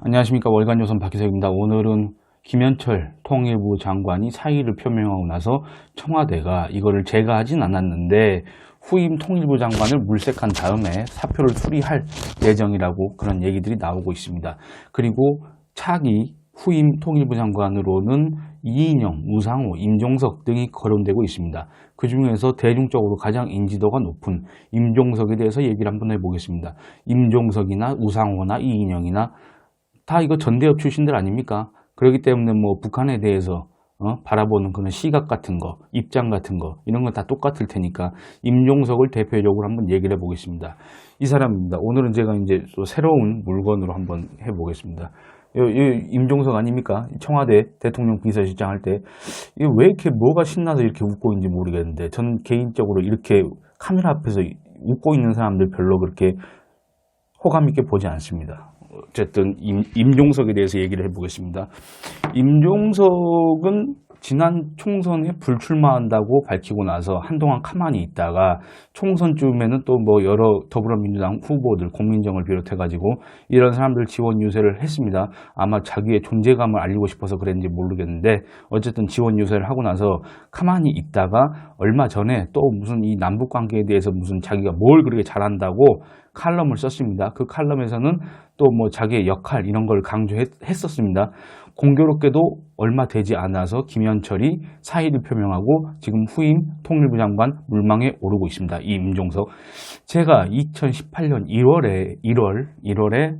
안녕하십니까. 월간조선 박희석입니다. 오늘은 김현철 통일부 장관이 사의를 표명하고 나서 청와대가 이거를 제가 하진 않았는데 후임 통일부 장관을 물색한 다음에 사표를 수리할 예정이라고 그런 얘기들이 나오고 있습니다. 그리고 차기 후임 통일부 장관으로는 이인영, 우상호, 임종석 등이 거론되고 있습니다. 그 중에서 대중적으로 가장 인지도가 높은 임종석에 대해서 얘기를 한번 해보겠습니다. 임종석이나 우상호나 이인영이나 다 이거 전대협 출신들 아닙니까? 그렇기 때문에 뭐 북한에 대해서 바라보는 그런 시각 같은 거, 입장 같은 거 이런 건 다 똑같을 테니까 임종석을 대표적으로 한번 얘기를 해보겠습니다. 이 사람입니다. 오늘은 제가 이제 또 새로운 물건으로 한번 해보겠습니다. 임종석 아닙니까? 청와대 대통령 비서실장 할 때 왜 이렇게 뭐가 신나서 이렇게 웃고 있는지 모르겠는데 전 개인적으로 이렇게 카메라 앞에서 웃고 있는 사람들 별로 그렇게 호감 있게 보지 않습니다. 어쨌든 임종석에 대해서 얘기를 해보겠습니다. 임종석은 지난 총선에 불출마한다고 밝히고 나서 한동안 가만히 있다가 총선쯤에는 또 뭐 여러 더불어민주당 후보들 공민정을 비롯해가지고 이런 사람들 지원 유세를 했습니다. 아마 자기의 존재감을 알리고 싶어서 그랬는지 모르겠는데 어쨌든 지원 유세를 하고 나서 가만히 있다가 얼마 전에 또 무슨 이 남북 관계에 대해서 무슨 자기가 뭘 그렇게 잘한다고 칼럼을 썼습니다. 그 칼럼에서는 또 뭐 자기의 역할 이런 걸 강조했었습니다. 공교롭게도 얼마 되지 않아서 김현철이 사의를 표명하고 지금 후임 통일부 장관 물망에 오르고 있습니다. 이 임종석. 제가 2018년 1월에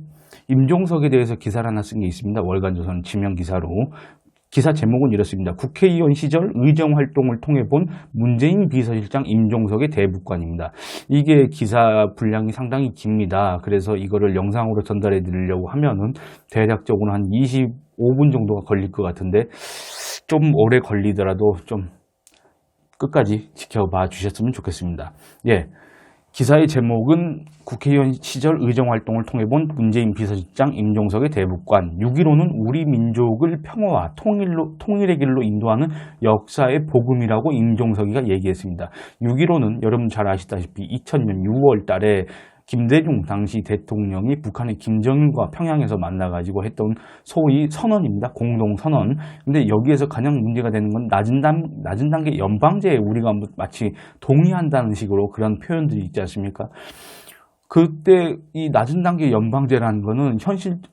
임종석에 대해서 기사를 하나 쓴 게 있습니다. 월간조선 지명 기사로. 기사 제목은 이렇습니다. 국회의원 시절 의정활동을 통해 본 문재인 비서실장 임종석의 대북관입니다. 이게 기사 분량이 상당히 깁니다. 그래서 이거를 영상으로 전달해 드리려고 하면은 대략적으로 한 25분 정도가 걸릴 것 같은데 좀 오래 걸리더라도 좀 끝까지 지켜봐 주셨으면 좋겠습니다. 예. 기사의 제목은 국회의원 시절 의정활동을 통해 본 문재인 비서실장 임종석의 대북관 6.15는 우리 민족을 평화와 통일의 길로 인도하는 역사의 복음이라고 임종석이가 얘기했습니다. 6.15는 여러분 잘 아시다시피 2000년 6월 달에 김대중 당시 대통령이 북한의 김정일과 평양에서 만나가지고 했던 소위 선언입니다. 공동선언. 근데 여기에서 가장 문제가 되는 건 낮은 단계 연방제에 우리가 마치 동의한다는 식으로 그런 표현들이 있지 않습니까? 그때 이 낮은 단계 연방제라는 거는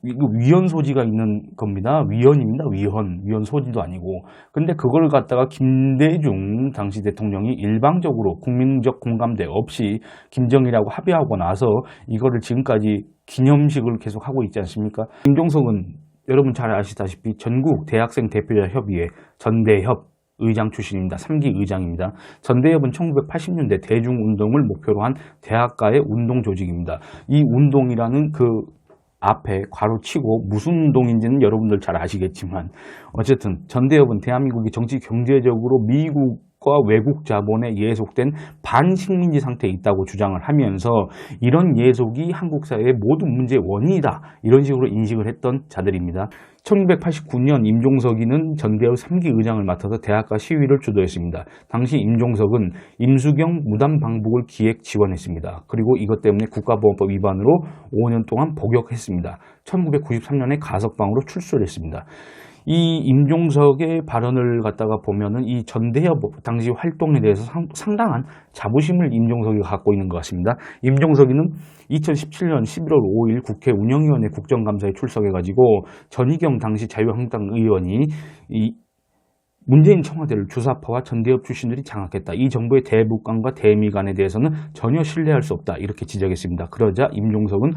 위헌 소지가 있는 겁니다. 위헌입니다. 위헌 소지도 아니고. 근데 그걸 갖다가 김대중 당시 대통령이 일방적으로 국민적 공감대 없이 김정일하고 합의하고 나서 이거를 지금까지 기념식을 계속 하고 있지 않습니까? 임종석은 여러분 잘 아시다시피 전국 대학생 대표자 협의회 전대협 의장 출신입니다. 3기 의장입니다. 전대협은 1980년대 대중운동을 목표로 한 대학가의 운동 조직입니다. 이 운동이라는 그 앞에 괄호치고 무슨 운동인지는 여러분들 잘 아시겠지만 어쨌든 전대협은 대한민국이 정치 경제적으로 미국과 외국 자본에 예속된 반식민지 상태에 있다고 주장을 하면서 이런 예속이 한국 사회의 모든 문제의 원인이다. 이런 식으로 인식을 했던 자들입니다. 1989년 임종석이는 전대협 3기 의장을 맡아서 대학가 시위를 주도했습니다. 당시 임종석은 임수경 무단 방북을 기획 지원했습니다. 그리고 이것 때문에 국가보안법 위반으로 5년 동안 복역했습니다. 1993년에 가석방으로 출소를 했습니다. 이 임종석의 발언을 갖다가 보면은 이 전대협 당시 활동에 대해서 상당한 자부심을 임종석이 갖고 있는 것 같습니다. 임종석이는 2017년 11월 5일 국회 운영위원회 국정감사에 출석해가지고 전희경 당시 자유한국당 의원이 이 문재인 청와대를 주사파와 전대협 출신들이 장악했다. 이 정부의 대북관과 대미관에 대해서는 전혀 신뢰할 수 없다. 이렇게 지적했습니다. 그러자 임종석은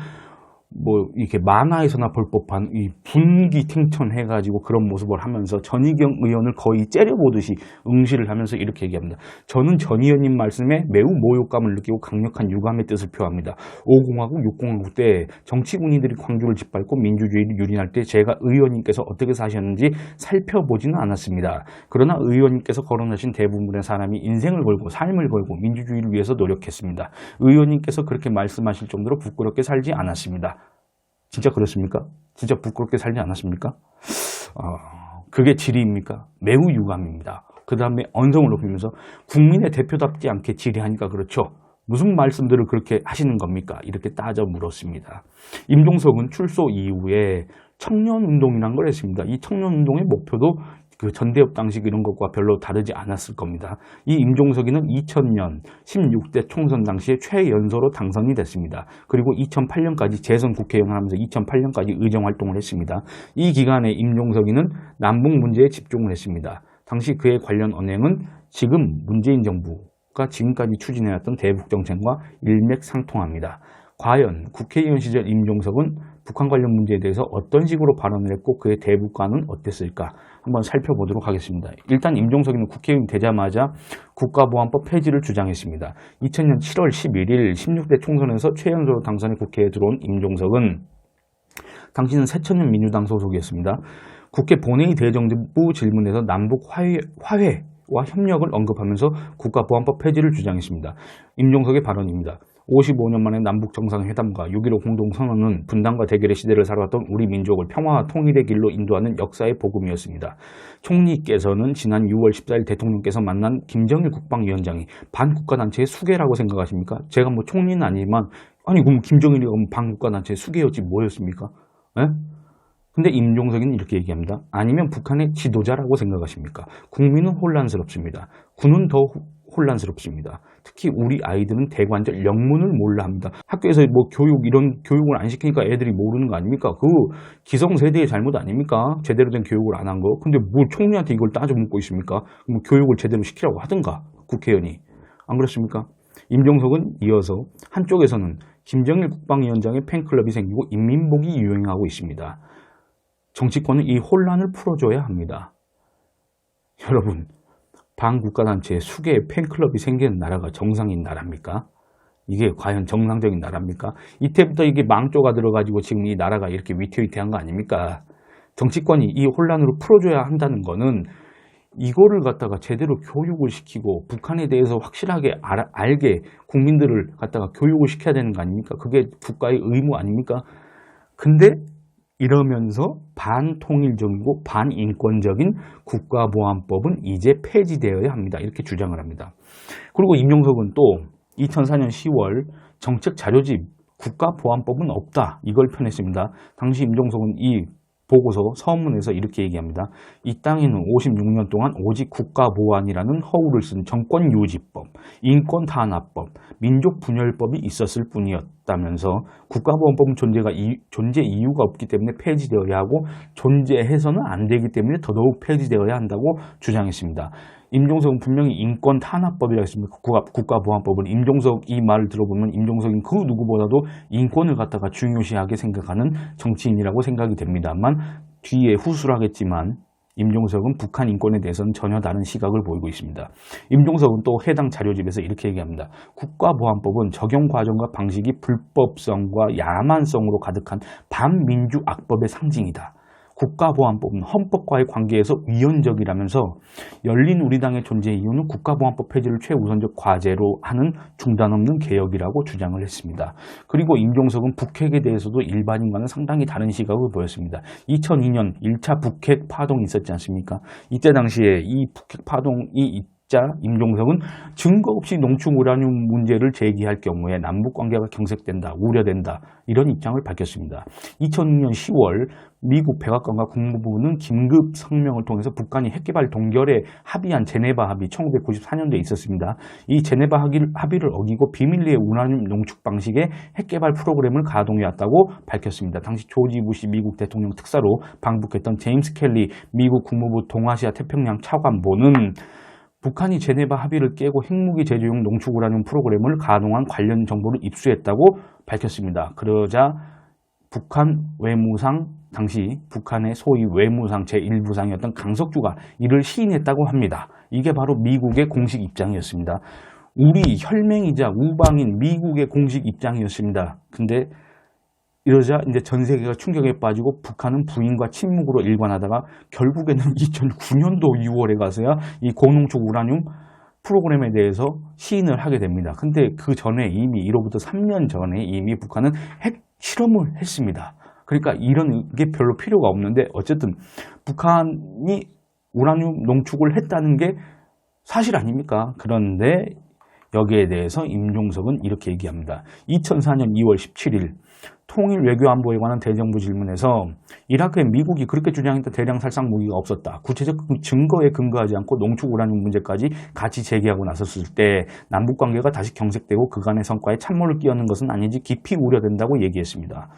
뭐 이렇게 만화에서나 볼 법한 이 분기탱천해가지고 그런 모습을 하면서 전희경 의원을 거의 째려보듯이 응시를 하면서 이렇게 얘기합니다. 저는 전 의원님 말씀에 매우 모욕감을 느끼고 강력한 유감의 뜻을 표합니다. 5공화국, 6공화국 때 정치군인들이 광주를 짓밟고 민주주의를 유린할 때 제가 의원님께서 어떻게 사셨는지 살펴보지는 않았습니다. 그러나 의원님께서 거론하신 대부분의 사람이 인생을 걸고 삶을 걸고 민주주의를 위해서 노력했습니다. 의원님께서 그렇게 말씀하실 정도로 부끄럽게 살지 않았습니다. 진짜 그렇습니까? 진짜 부끄럽게 살지 않았습니까? 그게 질의입니까? 매우 유감입니다. 그 다음에 언성을 높이면서 국민의 대표답지 않게 질의하니까 그렇죠. 무슨 말씀들을 그렇게 하시는 겁니까? 이렇게 따져 물었습니다. 임종석은 출소 이후에 청년운동이라는 걸 했습니다. 이 청년운동의 목표도 그 전대협 당시 이런 것과 별로 다르지 않았을 겁니다. 이 임종석이는 2000년 16대 총선 당시에 최연소로 당선이 됐습니다. 그리고 2008년까지 재선 국회의원을 하면서 2008년까지 의정활동을 했습니다. 이 기간에 임종석이는 남북 문제에 집중을 했습니다. 당시 그의 관련 언행은 지금 문재인 정부가 지금까지 추진해왔던 대북정책과 일맥상통합니다. 과연 국회의원 시절 임종석은 북한 관련 문제에 대해서 어떤 식으로 발언을 했고 그의 대북과는 어땠을까 한번 살펴보도록 하겠습니다. 일단 임종석이는 국회의원이 되자마자 국가보안법 폐지를 주장했습니다. 2000년 7월 11일 16대 총선에서 최연소로 당선해 국회에 들어온 임종석은 당시는 새천년 민주당 소속이었습니다. 국회 본회의 대정부 질문에서 남북 화해와 협력을 언급하면서 국가보안법 폐지를 주장했습니다. 임종석의 발언입니다. 55년 만에 남북 정상회담과 6.15 공동선언은 분단과 대결의 시대를 살아왔던 우리 민족을 평화와 통일의 길로 인도하는 역사의 복음이었습니다. 총리께서는 지난 6월 14일 대통령께서 만난 김정일 국방위원장이 반국가단체의 수괴라고 생각하십니까? 제가 뭐 총리는 아니지만 아니 그럼 김정일이 반국가단체의 수괴였지 뭐였습니까? 에? 근데 임종석이는 이렇게 얘기합니다. 아니면 북한의 지도자라고 생각하십니까? 국민은 혼란스럽습니다. 군은 더 혼란스럽습니다. 특히 우리 아이들은 대관절 영문을 몰라 합니다. 학교에서 뭐 이런 교육을 안 시키니까 애들이 모르는 거 아닙니까? 그 기성세대의 잘못 아닙니까? 제대로 된 교육을 안 한 거. 근데 뭐 총리한테 이걸 따져 묻고 있습니까? 뭐 교육을 제대로 시키라고 하든가 국회의원이. 안 그렇습니까? 임종석은 이어서 한쪽에서는 김정일 국방위원장의 팬클럽이 생기고 인민복이 유행하고 있습니다. 정치권은 이 혼란을 풀어줘야 합니다. 여러분, 반국가단체의 수개의 팬클럽이 생기는 나라가 정상인 나라입니까? 이게 과연 정상적인 나라입니까? 이때부터 이게 망조가 들어가지고 지금 이 나라가 이렇게 위태위태한 거 아닙니까? 정치권이 이 혼란으로 풀어줘야 한다는 거는 이거를 갖다가 제대로 교육을 시키고 북한에 대해서 확실하게 알게 국민들을 갖다가 교육을 시켜야 되는 거 아닙니까? 그게 국가의 의무 아닙니까? 근데 이러면서 반통일적이고 반인권적인 국가보안법은 이제 폐지되어야 합니다. 이렇게 주장을 합니다. 그리고 임종석은 또 2004년 10월 정책 자료집 국가보안법은 없다. 이걸 펴냈습니다. 당시 임종석은 이 보고서 서문에서 이렇게 얘기합니다. 이 땅에는 56년 동안 오직 국가보안이라는 허울을 쓴 정권유지법, 인권탄압법, 민족분열법이 있었을 뿐이었다면서 국가보안법은 존재 이유가 없기 때문에 폐지되어야 하고 존재해서는 안 되기 때문에 더더욱 폐지되어야 한다고 주장했습니다. 임종석은 분명히 인권탄압법이라고 했습니다. 국가보안법은 임종석 이 말을 들어보면 임종석은 그 누구보다도 인권을 갖다가 중요시하게 생각하는 정치인이라고 생각이 됩니다만 뒤에 후술하겠지만 임종석은 북한 인권에 대해서는 전혀 다른 시각을 보이고 있습니다. 임종석은 또 해당 자료집에서 이렇게 얘기합니다. 국가보안법은 적용 과정과 방식이 불법성과 야만성으로 가득한 반민주 악법의 상징이다. 국가보안법은 헌법과의 관계에서 위헌적이라면서 열린 우리당의 존재 이유는 국가보안법 폐지를 최우선적 과제로 하는 중단 없는 개혁이라고 주장을 했습니다. 그리고 임종석은 북핵에 대해서도 일반인과는 상당히 다른 시각을 보였습니다. 2002년 1차 북핵 파동이 있었지 않습니까? 이때 당시에 이 북핵 파동이 임종석은 증거 없이 농축 우라늄 문제를 제기할 경우에 남북 관계가 경색된다, 우려된다 이런 입장을 밝혔습니다. 2006년 10월 미국 백악관과 국무부는 긴급 성명을 통해서 북한이 핵개발 동결에 합의한 제네바 합의 1994년도에 있었습니다. 이 제네바 합의를 어기고 비밀리에 우라늄 농축 방식의 핵개발 프로그램을 가동해왔다고 밝혔습니다. 당시 조지 부시 미국 대통령 특사로 방북했던 제임스 켈리 미국 국무부 동아시아 태평양 차관보는 북한이 제네바 합의를 깨고 핵무기 제조용 농축 우라늄 프로그램을 가동한 관련 정보를 입수했다고 밝혔습니다. 그러자 북한 외무상, 당시 북한의 소위 외무상 제1부상이었던 강석주가 이를 시인했다고 합니다. 이게 바로 미국의 공식 입장이었습니다. 우리 혈맹이자 우방인 미국의 공식 입장이었습니다. 근데 이러자 이제 전 세계가 충격에 빠지고 북한은 부인과 침묵으로 일관하다가 결국에는 2009년도 6월에 가서야 이 고농축 우라늄 프로그램에 대해서 시인을 하게 됩니다. 근데 그 전에 이미 1호부터 3년 전에 이미 북한은 핵 실험을 했습니다. 그러니까 이런 게 별로 필요가 없는데 어쨌든 북한이 우라늄 농축을 했다는 게 사실 아닙니까? 그런데 여기에 대해서 임종석은 이렇게 얘기합니다. 2004년 2월 17일 통일 외교안보에 관한 대정부 질문에서 이라크에 미국이 그렇게 주장했던 대량 살상 무기가 없었다. 구체적 증거에 근거하지 않고 농축 우라늄 문제까지 같이 제기하고 나섰을 때 남북 관계가 다시 경색되고 그간의 성과에 찬물을 끼얹는 것은 아닌지 깊이 우려된다고 얘기했습니다.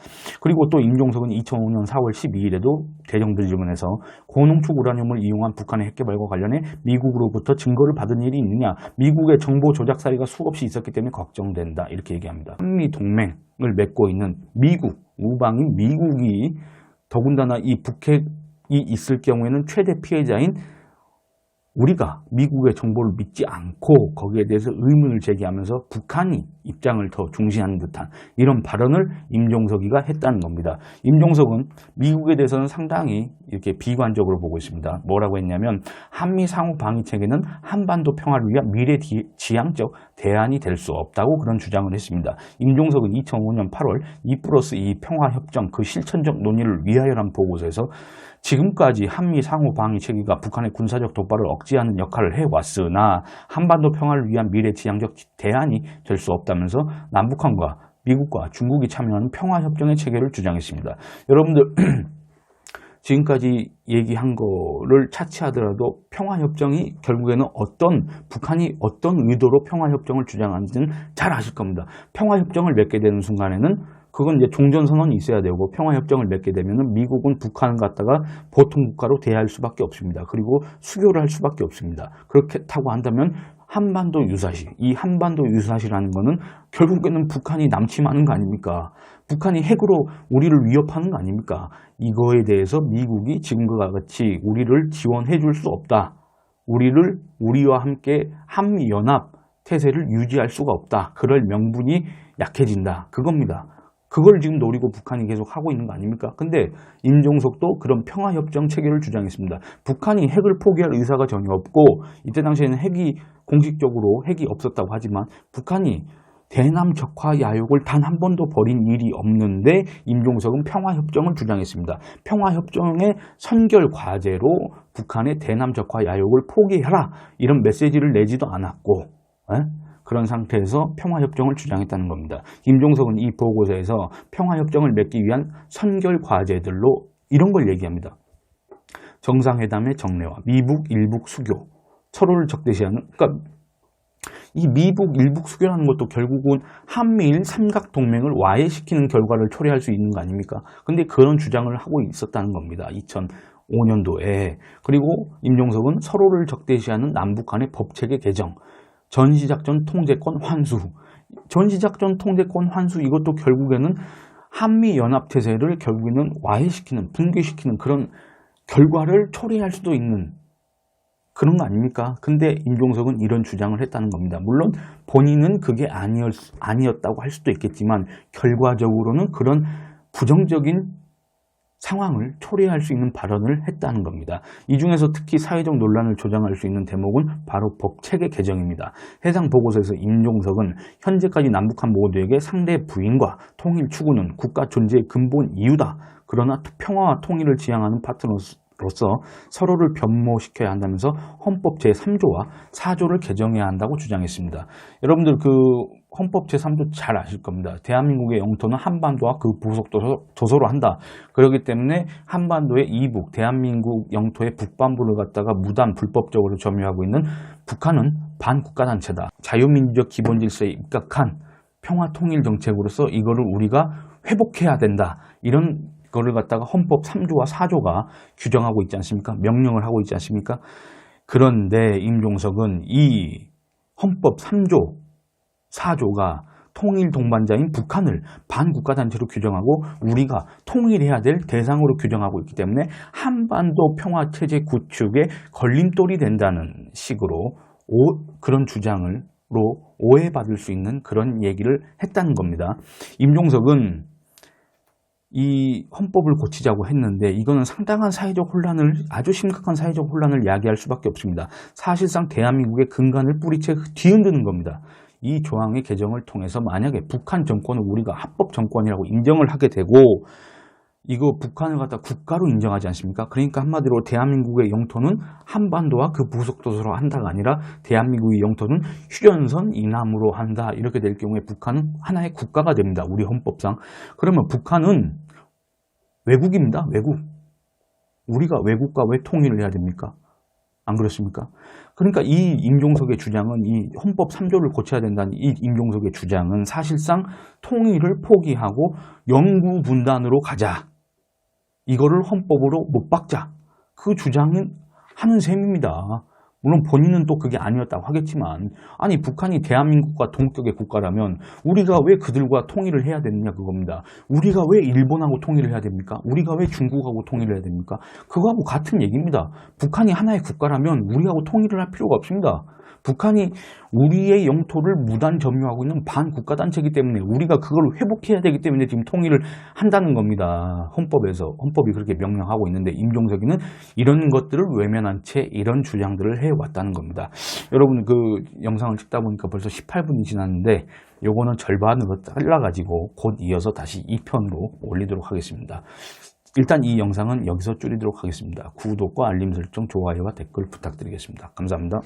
그리고 또 임종석은 2005년 4월 12일에도 대정부 질문에서 고농축 우라늄을 이용한 북한의 핵 개발과 관련해 미국으로부터 증거를 받은 일이 있느냐, 미국의 정보 조작 사례가 수없이 있었기 때문에 걱정된다, 이렇게 얘기합니다. 한미 동맹을 맺고 있는 미국, 우방인 미국이 더군다나 이 북핵이 있을 경우에는 최대 피해자인 우리가 미국의 정보를 믿지 않고 거기에 대해서 의문을 제기하면서 북한이 입장을 더 중시하는 듯한 이런 발언을 임종석이가 했다는 겁니다. 임종석은 미국에 대해서는 상당히 이렇게 비관적으로 보고 있습니다. 뭐라고 했냐면 한미 상호 방위 체계는 한반도 평화를 위한 미래지향적 대안이 될 수 없다고 그런 주장을 했습니다. 임종석은 2005년 8월 2+2 평화협정 그 실천적 논의를 위하여란 보고서에서 지금까지 한미 상호 방위 체계가 북한의 군사적 도발을 억제하는 역할을 해왔으나 한반도 평화를 위한 미래지향적 대안이 될 수 없다면서 남북한과 미국과 중국이 참여하는 평화협정의 체계를 주장했습니다. 여러분들 지금까지 얘기한 거를 차치하더라도 평화협정이 결국에는 북한이 어떤 의도로 평화협정을 주장하는지는 잘 아실 겁니다. 평화협정을 맺게 되는 순간에는 그건 이제 종전선언이 있어야 되고 평화협정을 맺게 되면은 미국은 북한을 갖다가 보통 국가로 대할 수밖에 없습니다. 그리고 수교를 할 수밖에 없습니다. 그렇다고 한다면 한반도 유사시, 이 한반도 유사시라는 거는 결국에는 북한이 남침하는 거 아닙니까? 북한이 핵으로 우리를 위협하는 거 아닙니까? 이거에 대해서 미국이 지금과 같이 우리를 지원해 줄 수 없다. 우리와 함께 한미연합 태세를 유지할 수가 없다. 그럴 명분이 약해진다. 그겁니다. 그걸 지금 노리고 북한이 계속 하고 있는 거 아닙니까? 근데 임종석도 그런 평화협정 체계를 주장했습니다. 북한이 핵을 포기할 의사가 전혀 없고 이때 당시에는 공식적으로 핵이 없었다고 하지만 북한이 대남 적화 야욕을 단 한 번도 벌인 일이 없는데 임종석은 평화협정을 주장했습니다. 평화협정의 선결 과제로 북한의 대남 적화 야욕을 포기해라 이런 메시지를 내지도 않았고 그런 상태에서 평화협정을 주장했다는 겁니다. 임종석은 이 보고서에서 평화협정을 맺기 위한 선결 과제들로 이런 걸 얘기합니다. 정상회담의 정례화, 미북, 일북 수교, 서로를 적대시하는, 그러니까 이 미북, 일북 수교라는 것도 결국은 한미일 삼각동맹을 와해시키는 결과를 초래할 수 있는 거 아닙니까? 근데 그런 주장을 하고 있었다는 겁니다. 2005년도에. 그리고 임종석은 서로를 적대시하는 남북 간의 법체계 개정, 전시작전 통제권 환수. 전시작전 통제권 환수 이것도 결국에는 한미연합태세를 결국에는 와해시키는, 붕괴시키는 그런 결과를 초래할 수도 있는 그런 거 아닙니까? 근데 임종석은 이런 주장을 했다는 겁니다. 물론 본인은 그게 아니었다고 할 수도 있겠지만 결과적으로는 그런 부정적인 상황을 초래할 수 있는 발언을 했다는 겁니다. 이 중에서 특히 사회적 논란을 조장할 수 있는 대목은 바로 법체계 개정입니다. 해당 보고서에서 임종석은 현재까지 남북한 모두에게 상대 부인과 통일 추구는 국가 존재의 근본 이유다. 그러나 평화와 통일을 지향하는 파트너로서 서로를 변모시켜야 한다면서 헌법 제3조와 4조를 개정해야 한다고 주장했습니다. 여러분들 그 헌법 제3조 잘 아실 겁니다. 대한민국의 영토는 한반도와 그 부속 도서로 한다. 그렇기 때문에 한반도의 이북, 대한민국 영토의 북반부를 갖다가 무단 불법적으로 점유하고 있는 북한은 반국가단체다. 자유민주적 기본질서에 입각한 평화통일 정책으로서 이거를 우리가 회복해야 된다. 이런 거를 갖다가 헌법 3조와 4조가 규정하고 있지 않습니까? 명령을 하고 있지 않습니까? 그런데 임종석은 이 헌법 3조, 4조가 통일 동반자인 북한을 반국가단체로 규정하고 우리가 통일해야 될 대상으로 규정하고 있기 때문에 한반도 평화체제 구축에 걸림돌이 된다는 식으로 그런 주장으로 오해받을 수 있는 그런 얘기를 했다는 겁니다. 임종석은 이 헌법을 고치자고 했는데 이거는 상당한 아주 심각한 사회적 혼란을 야기할 수밖에 없습니다. 사실상 대한민국의 근간을 뿌리채 뒤흔드는 겁니다. 이 조항의 개정을 통해서 만약에 북한 정권을 우리가 합법 정권이라고 인정을 하게 되고 이거 북한을 갖다 국가로 인정하지 않습니까? 그러니까 한마디로 대한민국의 영토는 한반도와 그 부속도서로 한다가 아니라 대한민국의 영토는 휴전선 이남으로 한다. 이렇게 될 경우에 북한은 하나의 국가가 됩니다. 우리 헌법상. 그러면 북한은 외국입니다. 외국. 우리가 외국과 왜 통일을 해야 됩니까? 안 그렇습니까? 그러니까 이 임종석의 주장은, 이 헌법 3조를 고쳐야 된다는 이 임종석의 주장은 사실상 통일을 포기하고 영구 분단으로 가자. 이거를 헌법으로 못 박자. 그 주장은 하는 셈입니다. 물론 본인은 또 그게 아니었다고 하겠지만, 아니 북한이 대한민국과 동격의 국가라면 우리가 왜 그들과 통일을 해야 되느냐 그겁니다. 우리가 왜 일본하고 통일을 해야 됩니까? 우리가 왜 중국하고 통일을 해야 됩니까? 그거하고 같은 얘기입니다. 북한이 하나의 국가라면 우리하고 통일을 할 필요가 없습니다. 북한이 우리의 영토를 무단 점유하고 있는 반국가단체이기 때문에 우리가 그걸 회복해야 되기 때문에 지금 통일을 한다는 겁니다. 헌법이 그렇게 명령하고 있는데 임종석이는 이런 것들을 외면한 채 이런 주장들을 해왔다는 겁니다. 여러분 그 영상을 찍다 보니까 벌써 18분이 지났는데 요거는 절반으로 잘라가지고 곧 이어서 다시 2편으로 올리도록 하겠습니다. 일단 이 영상은 여기서 줄이도록 하겠습니다. 구독과 알림 설정, 좋아요와 댓글 부탁드리겠습니다. 감사합니다.